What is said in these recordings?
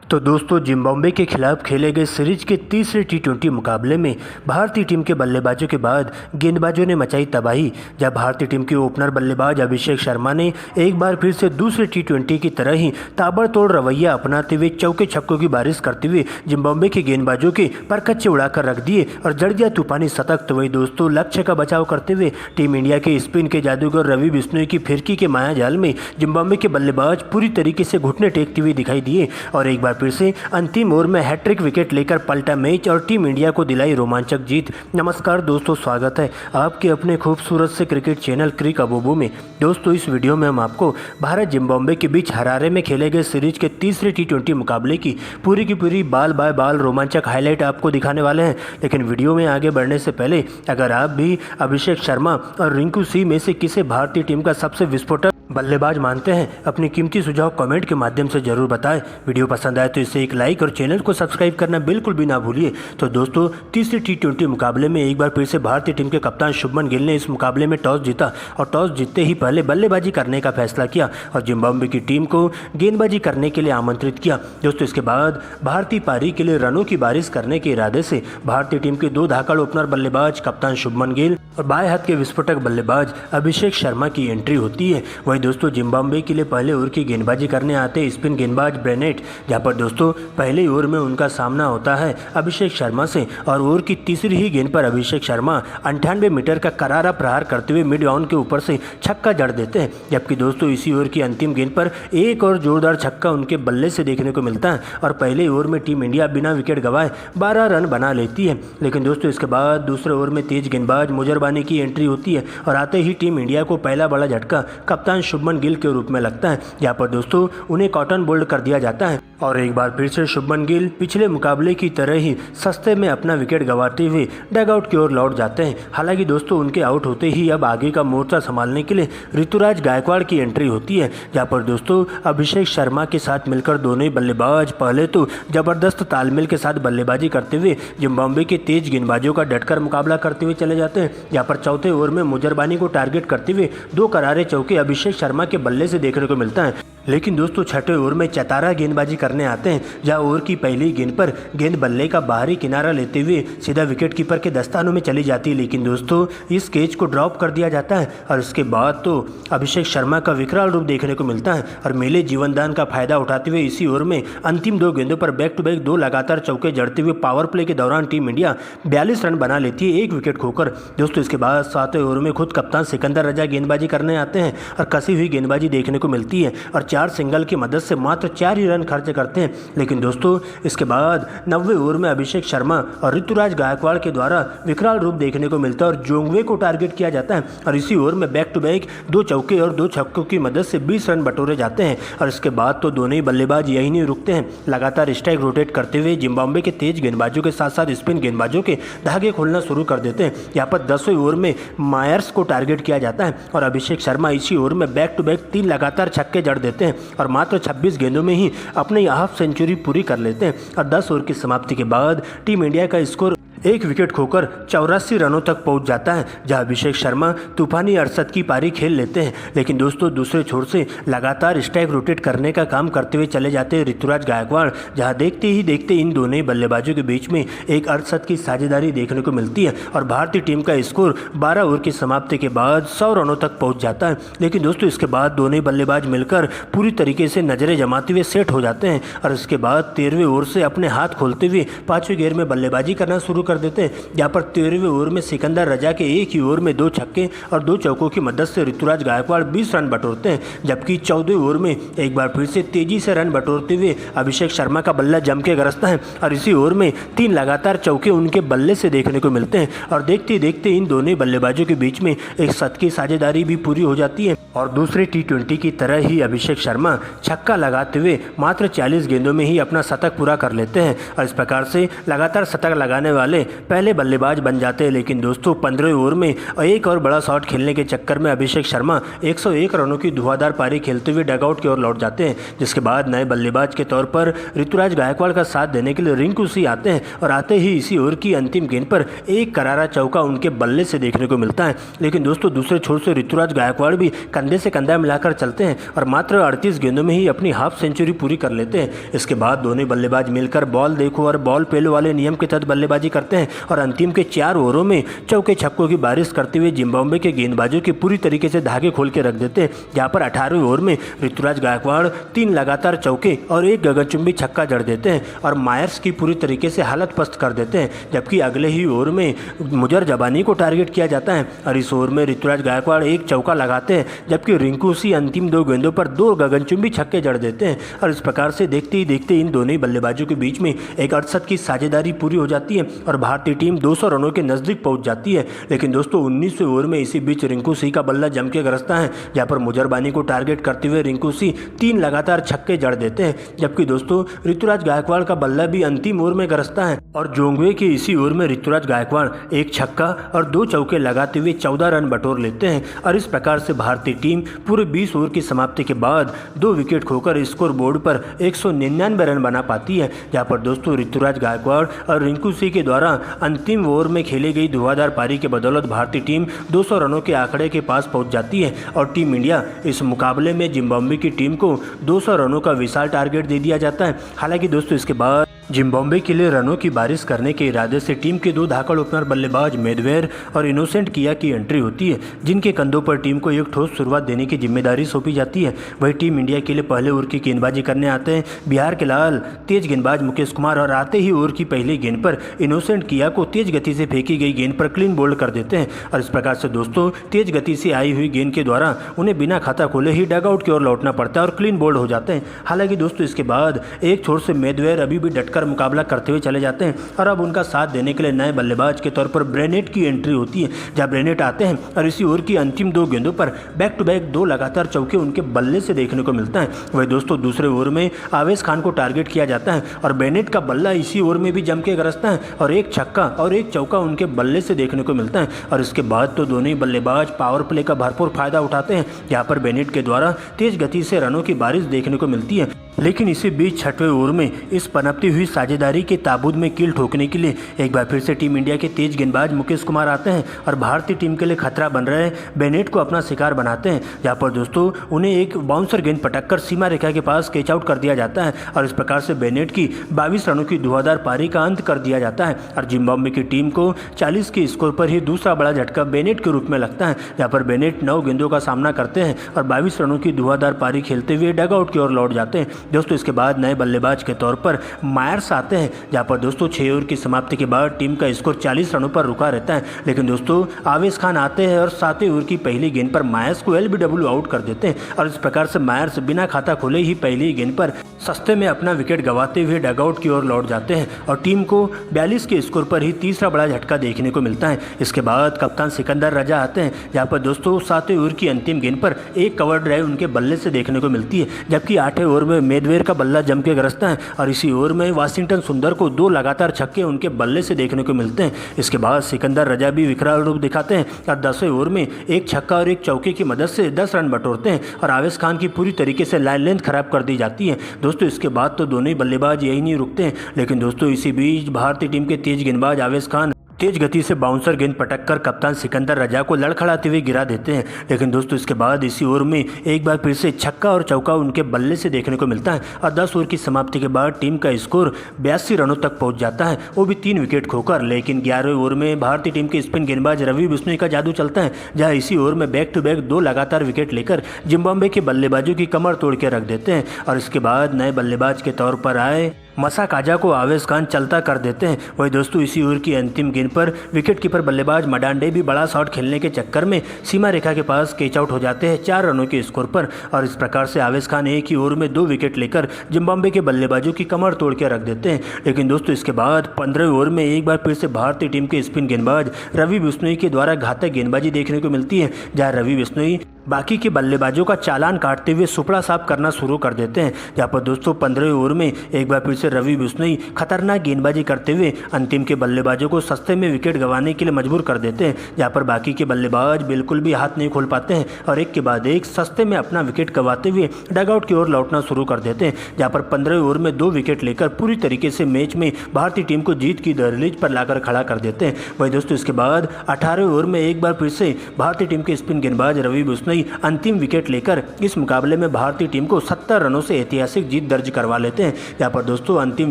तो दोस्तों जिम्बाब्वे के खिलाफ खेले गए सीरीज के तीसरे टी20 मुकाबले में भारतीय टीम के बल्लेबाजों के बाद गेंदबाजों ने मचाई तबाही। जब भारतीय टीम के ओपनर बल्लेबाज अभिषेक शर्मा ने एक बार फिर से दूसरे टी20 की तरह ही ताबड़तोड़ रवैया अपनाते हुए चौके छक्कों की बारिश करते हुए जिम्बाब्वे के गेंदबाजों के परकच्चे उड़ाकर रख दिए और जड़ गया तूफानी शतक। तो वही दोस्तों लक्ष्य का बचाव करते हुए टीम इंडिया के स्पिन के जादूगर रवि बिश्नोई की फिरकी के मायाजाल में जिम्बाब्वे के बल्लेबाज पूरी तरीके से घुटने टेकते हुए दिखाई दिए और एक बार फिर से अंतिम ओवर में हैट्रिक विकेट लेकर पलटा मैच और टीम इंडिया को दिलाई रोमांचक जीत। नमस्कार दोस्तों, स्वागत है आपके अपने खूबसूरत से क्रिकेट चैनल क्रिक अबूबू में। दोस्तों इस वीडियो में हम आपको भारत जिम्बाब्वे के बीच हरारे में खेले गए सीरीज के तीसरे टी20 मुकाबले की पूरी बाल बाय बाल रोमांचक हाईलाइट आपको दिखाने वाले हैं। लेकिन वीडियो में आगे बढ़ने से पहले अगर आप भी अभिषेक शर्मा और रिंकू सिंह में से किसे भारतीय टीम का सबसे विस्फोटक बल्लेबाज मानते हैं, अपनी कीमती सुझाव कमेंट के माध्यम से जरूर बताएं। वीडियो पसंद आए तो इसे एक लाइक और चैनल को सब्सक्राइब करना बिल्कुल भी ना भूलिए। तो दोस्तों तीसरे टी20 मुकाबले में एक बार फिर से भारतीय टीम के कप्तान शुभमन गिल ने इस मुकाबले में टॉस जीता और टॉस जीतते ही पहले बल्लेबाजी करने का फैसला किया और जिम्बाब्वे की टीम को गेंदबाजी करने के लिए आमंत्रित किया। दोस्तों इसके बाद भारतीय पारी के लिए रनों की बारिश करने के इरादे से भारतीय टीम के दो धाकड़ ओपनर बल्लेबाज कप्तान शुभमन गिल और बाएं हाथ के विस्फोटक बल्लेबाज अभिषेक शर्मा की एंट्री होती है। वही दोस्तों जिम्बाब्वे के लिए पहले ओवर की गेंदबाजी करने आते स्पिन गेंदबाज ब्रेनेट, जहां पर दोस्तों पहले ओवर में उनका सामना होता है अभिषेक शर्मा से और ओवर की तीसरी ही गेंद पर अभिषेक शर्मा 98 मीटर का करारा प्रहार करते हुए मिड ऑन के ऊपर से छक्का जड़ देते हैं। जबकि दोस्तों इसी ओवर की अंतिम गेंद पर एक और जोरदार छक्का उनके बल्ले से देखने को मिलता है और पहले ओवर में टीम इंडिया बिना विकेट गंवाए 12 रन बना लेती है। लेकिन दोस्तों इसके बाद दूसरे ओवर में तेज गेंदबाज मुजरबानी की एंट्री होती है और आते ही टीम इंडिया को पहला बड़ा झटका कप्तान शुभमन गिल के रूप में लगता है, जहां पर दोस्तों उन्हें कॉटन बोल्ड कर दिया जाता है और एक बार फिर से शुभमन गिल पिछले मुकाबले की तरह ही सस्ते में अपना विकेट गंवाते हुए डगआउट की ओर लौट जाते हैं। हालांकि दोस्तों उनके आउट होते ही अब आगे का मोर्चा संभालने के लिए ऋतुराज गायकवाड़ की एंट्री होती है, जहां पर दोस्तों अभिषेक शर्मा के साथ मिलकर दोनों ही बल्लेबाज पहले तो जबरदस्त तालमेल के साथ बल्लेबाजी करते हुए जिम्बाब्वे के तेज गेंदबाजों का डटकर मुकाबला करते हुए चले जाते हैं। जहां पर चौथे ओवर में मुजरबानी को टारगेट करते हुए दो करारे चौके अभिषेक शर्मा के बल्ले से देखने को मिलता है। लेकिन दोस्तों छठे ओवर में चतारा गेंदबाजी करने आते हैं, जहां ओवर की पहली गेंद पर गेंद बल्ले का बाहरी किनारा लेते हुए सीधा विकेट कीपर के दस्तानों में चली जाती है। लेकिन दोस्तों इस कैच को ड्रॉप कर दिया जाता है और इसके बाद तो अभिषेक शर्मा का विकराल रूप देखने को मिलता है और मेले जीवनदान का फायदा उठाते हुए इसी ओवर में अंतिम दो गेंदों पर बैक टू बैक दो लगातार चौके जड़ते हुए पावर प्ले के दौरान टीम इंडिया 42 रन बना लेती है, एक विकेट खोकर। दोस्तों इसके बाद सातवें ओवर में खुद कप्तान सिकंदर रजा गेंदबाजी करने आते हैं और कसी हुई गेंदबाजी देखने को मिलती है और 4 सिंगल की मदद से मात्र 4 ही रन खर्च करते हैं। लेकिन दोस्तों इसके बाद 90वें ओवर में अभिषेक शर्मा और ऋतुराज गायकवाड़ के द्वारा विकराल रूप देखने को मिलता है और जोंगवे को टारगेट किया जाता है और इसी ओवर में बैक टू बैक दो चौके और दो छक्कों की मदद से 20 रन बटोरे जाते हैं और इसके बाद तो दोनों ही बल्लेबाज यही नहीं रुकते हैं, लगातार स्ट्राइक रोटेट करते हुए जिम्बाब्वे के तेज गेंदबाजों के साथ साथ स्पिन गेंदबाजों के धागे खोलना शुरू कर देते हैं। यहाँ पर 10वें ओवर में मायर्स को टारगेट किया जाता है और अभिषेक शर्मा इसी ओवर में बैक टू बैक 3 लगातार छक्के जड़ देते हैं और मात्र 26 गेंदों में ही अपनी हाफ सेंचुरी पूरी कर लेते हैं और 10 ओवर की समाप्ति के बाद टीम इंडिया का स्कोर एक विकेट खोकर 84 रनों तक पहुंच जाता है, जहां अभिषेक शर्मा तूफानी 68 की पारी खेल लेते हैं। लेकिन दोस्तों दूसरे छोर से लगातार स्ट्राइक रोटेट करने का काम करते हुए चले जाते हैं ऋतुराज गायकवाड़, जहां देखते ही देखते इन दोनों ही बल्लेबाजों के बीच में एक 68 की साझेदारी देखने को मिलती है और भारतीय टीम का स्कोर 12 ओवर की समाप्ति के बाद 100 रनों तक पहुँच जाता है। लेकिन दोस्तों इसके बाद दोनों ही बल्लेबाज मिलकर पूरी तरीके से नजरें जमाते हुए सेट हो जाते हैं और इसके बाद 13वें ओवर से अपने हाथ खोलते हुए 5वें गेयर में बल्लेबाजी करना शुरू कर देते हैं, जहां पर 13वें ओवर में सिकंदर रजा के एक ही ओवर में 2 छक्के और 2 चौकों की मदद से ऋतुराज गायकवाड़ 20 रन बटोरते हैं। जबकि 14वें ओवर में एक बार फिर से तेजी से रन बटोरते हुए अभिषेक शर्मा का बल्ला जम के गरजता है और इसी ओवर में 3 लगातार चौके उनके बल्ले से देखने को मिलते हैं और देखते देखते इन दोनों बल्लेबाजों के बीच में एक 7 की साझेदारी भी पूरी हो जाती है और दूसरे टी20 की तरह ही अभिषेक शर्मा छक्का लगाते हुए मात्र 40 गेंदों में ही अपना शतक पूरा कर लेते हैं और इस प्रकार से लगातार शतक लगाने वाले पहले बल्लेबाज बन जाते हैं। लेकिन दोस्तों 15वें ओवर में एक और बड़ा शॉट खेलने के चक्कर में अभिषेक शर्मा 101 रनों की धुआंधार पारी खेलते हुए डगआउट की ओर लौट जाते हैं, जिसके बाद नए बल्लेबाज के तौर पर ऋतुराज गायकवाड़ का साथ देने के लिए रिंकू सिंह आते हैं और आते ही इसी ओवर की अंतिम गेंद पर एक करारा चौका उनके बल्ले से देखने को मिलता है। लेकिन दोस्तों दूसरे छोर से ऋतुराज गायकवाड़ भी कंधे से कंधा मिलाकर चलते हैं और मात्र 38 गेंदों में ही अपनी हाफ सेंचुरी पूरी कर लेते हैं। इसके बाद दोनों बल्लेबाज मिलकर बॉल देखो और बॉल पेलो वाले नियम के तहत बल्लेबाजी करते हैं और अंतिम के 4 ओवरों में चौके छक्कों की बारिश करते हुए जिम्बाब्वे के गेंदबाजों के पूरी तरीके से धागे खोल के रख देते हैं। जहां पर 18वें ओवर में ऋतुराज गायकवाड़ 3 लगातार चौके और 1 गगनचुंबी छक्का जड़ देते हैं और मायर्स की पूरी तरीके से हालत पस्त कर देते हैं। जबकि अगले ही ओवर में मुजर जबानी को टारगेट किया जाता है और इस ओवर में ऋतुराज गायकवाड़ 1 चौका लगाते हैं, जबकि रिंकू सिंह अंतिम 2 गेंदों पर 2 गगनचुंबी छक्के जड़ देते हैं। और इस प्रकार से देखते ही देखते इन दोनों ही बल्लेबाजों के बीच में एक 68 की साझेदारी पूरी हो जाती है और भारतीय टीम 200 रनों के नजदीक पहुंच जाती है। लेकिन दोस्तों 19वें ओवर में इसी बीच रिंकू सिंह का बल्ला जम के गरजता है, जहां पर मुजरबानी को टारगेट करते हुए रिंकू सिंह 3 लगातार छक्के जड़ देते हैं। जबकि दोस्तों ऋतुराज गायकवाड़ का बल्ला भी अंतिम ओवर में गरजता है और जोंगवे के इसी ओवर में ऋतुराज गायकवाड़ 1 छक्का और 2 चौके लगाते हुए 14 रन बटोर लेते हैं। और इस प्रकार से भारतीय टीम पूरे 20 ओवर की समाप्ति के बाद 2 विकेट खोकर स्कोर बोर्ड पर 199 रन बना पाती है। जहां पर दोस्तों ऋतुराज गायकवाड़ और रिंकू सिंह के द्वारा अंतिम ओवर में खेली गई धुआंधार पारी के बदौलत भारतीय टीम 200 रनों के आंकड़े के पास पहुंच जाती है और टीम इंडिया इस मुकाबले में जिम्बाब्वे की टीम को 200 रनों का विशाल टारगेट दे दिया जाता है। हालांकि दोस्तों इसके बाद जिम्बाब्वे के लिए रनों की बारिश करने के इरादे से टीम के 2 धाकड़ ओपनर बल्लेबाज मेदवेर और इनोसेंट किया की एंट्री होती है, जिनके कंधों पर टीम को एक ठोस शुरुआत देने की जिम्मेदारी सौंपी जाती है। वही टीम इंडिया के लिए पहले ओवर की गेंदबाजी करने आते हैं बिहार के लाल तेज गेंदबाज मुकेश कुमार और आते ही ओवर की पहली गेंद पर इनोसेंट किया को तेज गति से फेंकी गई गेंद पर क्लीन बोल्ड कर देते हैं। और इस प्रकार से दोस्तों तेज गति से आई हुई गेंद के द्वारा उन्हें बिना खाता खोले ही डगआउट की ओर लौटना पड़ता है और क्लीन बोल्ड हो जाते हैं। हालांकि दोस्तों इसके बाद एक छोर से मेदवेर अभी भी डटकर मुकाबला करते हुए चले जाते हैं और अब उनका साथ देने के लिए नए बल्लेबाज के तौर पर ब्रेनेट की एंट्री होती है। जहां ब्रेनेट आते हैं और इसी ओवर की अंतिम 2 गेंदों पर बैक टू बैक 2 लगातार चौके उनके बल्ले से देखने को मिलता है। वही दोस्तों दूसरे ओवर में आवेश खान को टारगेट किया जाता है और ब्रेनेट का बल्ला इसी ओवर में भी जम के गरजता है और 1 छक्का और 1 चौका उनके बल्ले से देखने को मिलता है। और इसके बाद तो दोनों ही बल्लेबाज पावर प्ले का भरपूर फायदा उठाते हैं, जहां पर ब्रेनेट के द्वारा तेज गति से रनों की बारिश देखने को मिलती है। लेकिन इसी बीच 6वें ओवर में इस पनपती हुई साझेदारी के ताबूत में कील ठोकने के लिए एक बार फिर से टीम इंडिया के तेज गेंदबाज मुकेश कुमार आते हैं और भारतीय टीम के लिए खतरा बन रहे बेनेट को अपना शिकार बनाते हैं। जहां पर दोस्तों उन्हें एक बाउंसर गेंद पटककर सीमा रेखा के पास कैच आउट कर दिया जाता है और इस प्रकार से बेनेट की 22 रनों की धुआंधार पारी का अंत कर दिया जाता है और जिम्बाब्वे की टीम को 40 के स्कोर पर ही दूसरा बड़ा झटका बेनेट के रूप में लगता है। जहां पर बेनेट 9 गेंदों का सामना करते हैं और 22 रनों की धुआंधार पारी खेलते हुए डगआउट की ओर लौट जाते हैं। दोस्तों इसके बाद नए बल्लेबाज के तौर पर मायर्स आते हैं, जहां पर दोस्तों 6 ओवर की समाप्ति के बाद टीम का स्कोर 40 रनों पर रुका रहता है। लेकिन दोस्तों आवेश खान आते हैं और 7वें ओवर की पहली गेंद पर मायर्स को एलबीडब्ल्यू आउट कर देते हैं और इस प्रकार से मायर्स बिना खाता खोले ही पहली गेंद पर सस्ते में अपना विकेट गंवाते हुए डगआउट की ओर लौट जाते हैं और टीम को 42 के स्कोर पर ही तीसरा बड़ा झटका देखने को मिलता है। इसके बाद कप्तान सिकंदर रजा आते हैं, जहां पर दोस्तों 7वें ओवर की अंतिम गेंद पर एक कवर ड्राइव उनके बल्ले से देखने को मिलती है, जबकि 8वें ओवर में मेदवेर का बल्ला जम के गरजता है और इसी ओवर में वाशिंगटन सुंदर को 2 लगातार छक्के उनके बल्ले से देखने को मिलते हैं। इसके बाद सिकंदर रजा भी विकराल रूप दिखाते हैं और 10वें ओवर में 1 छक्का और 1 चौके की मदद से 10 रन बटोरते हैं और आवेश खान की पूरी तरीके से लाइन लेंथ खराब कर दी जाती है। दोस्तों इसके बाद तो दोनों ही बल्लेबाज यही नहीं रुकते हैं, लेकिन दोस्तों इसी बीच भारतीय टीम के तेज गेंदबाज आवेश खान तेज गति से बाउंसर गेंद पटककर कप्तान सिकंदर रजा को लड़खड़ाते हुए गिरा देते हैं। लेकिन दोस्तों इसके बाद इसी ओवर में एक बार फिर से छक्का और चौका उनके बल्ले से देखने को मिलता है और 10 ओवर की समाप्ति के बाद टीम का स्कोर 82 रनों तक पहुंच जाता है, वो भी 3 विकेट खोकर। लेकिन 11वें ओवर में भारतीय टीम के स्पिन गेंदबाज रवि बिश्नोई का जादू चलता है, जहां इसी ओवर में बैक टू बैक 2 लगातार विकेट लेकर जिम्बाब्वे के बल्लेबाजों की कमर तोड़ के रख देते हैं और इसके बाद नए बल्लेबाज के तौर पर आए मसा काजा को आवेश खान चलता कर देते हैं। वही दोस्तों इसी ओवर की अंतिम गेंद पर विकेट कीपर बल्लेबाज मडांडे भी बड़ा शॉट खेलने के चक्कर में सीमा रेखा के पास कैच आउट हो जाते हैं 4 रनों के स्कोर पर और इस प्रकार से आवेश खान एक ही ओवर में 2 विकेट लेकर जिम्बाब्वे के बल्लेबाजों की कमर तोड़ के रख देते हैं। लेकिन दोस्तों इसके बाद 15वें ओवर में एक बार फिर से भारतीय टीम के स्पिन गेंदबाज रवि बिश्नोई के द्वारा घातक गेंदबाजी देखने को मिलती है, जहां रवि बिश्नोई बाकी के बल्लेबाजों का चालान काटते हुए सुपड़ा साफ करना शुरू कर देते हैं। जहाँ पर दोस्तों 15वें ओवर में एक बार फिर से रवि बिश्नोई खतरनाक गेंदबाजी करते हुए अंतिम के बल्लेबाजों को सस्ते में विकेट गंवाने के लिए मजबूर कर देते हैं, जहाँ पर बाकी के बल्लेबाज बिल्कुल भी हाथ नहीं खोल पाते हैं और एक के बाद एक सस्ते में अपना विकेट गंवाते हुए डगआउट की ओर लौटना शुरू कर देते हैं। जहाँ पर 15वें ओवर में 2 विकेट लेकर पूरी तरीके से मैच में भारतीय टीम को जीत की दहलीज पर लाकर खड़ा कर देते हैं। वही दोस्तों इसके बाद 18वें ओवर में एक बार फिर से भारतीय टीम के स्पिन गेंदबाज रवि बिश्नोई बिश्नोई अंतिम विकेट लेकर इस मुकाबले में भारतीय टीम को 70 रनों से ऐतिहासिक जीत दर्ज करवा लेते हैं। यहाँ पर दोस्तों अंतिम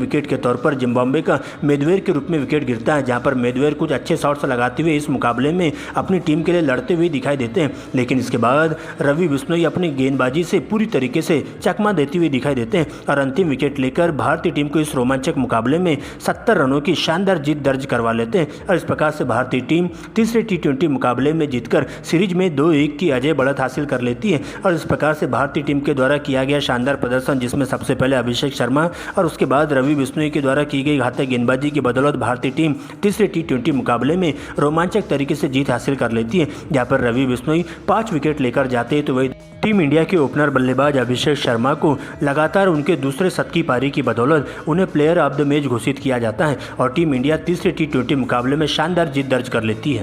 विकेट के तौर पर जिम्बाब्वे का मेदवेर के रूप में विकेट गिरता है, जहाँ पर मेदवेर कुछ अच्छे शॉट्स लगाते हुए इस मुकाबले में अपनी टीम के लिए लड़ते हुए दिखाई देते हैं। लेकिन इसके बाद रवि बिश्नोई अपनी गेंदबाजी से पूरी तरीके से चकमा देती हुई दिखाई देते हैं और अंतिम विकेट लेकर भारतीय टीम को इस रोमांचक मुकाबले में 70 रनों की शानदार जीत दर्ज करवा लेते हैं और इस प्रकार से भारतीय टीम तीसरे T20 मुकाबले में जीतकर सीरीज में 2-1 की अजय बढ़त हासिल कर लेती है। और इस प्रकार से भारतीय टीम के द्वारा किया गया शानदार प्रदर्शन, जिसमें सबसे पहले अभिषेक शर्मा और उसके बाद रवि बिश्नोई के द्वारा की गई घातक गेंदबाजी की बदौलत भारतीय टीम तीसरे T20 मुकाबले में रोमांचक तरीके से जीत हासिल कर लेती है। जहाँ पर रवि बिश्नोई 5 विकेट लेकर जाते हैं तो वही टीम इंडिया के ओपनर बल्लेबाज अभिषेक शर्मा को लगातार उनके दूसरे शतकीय पारी की बदौलत उन्हें प्लेयर ऑफ द मैच घोषित किया जाता है और टीम इंडिया तीसरे T20 मुकाबले में शानदार जीत दर्ज कर लेती है।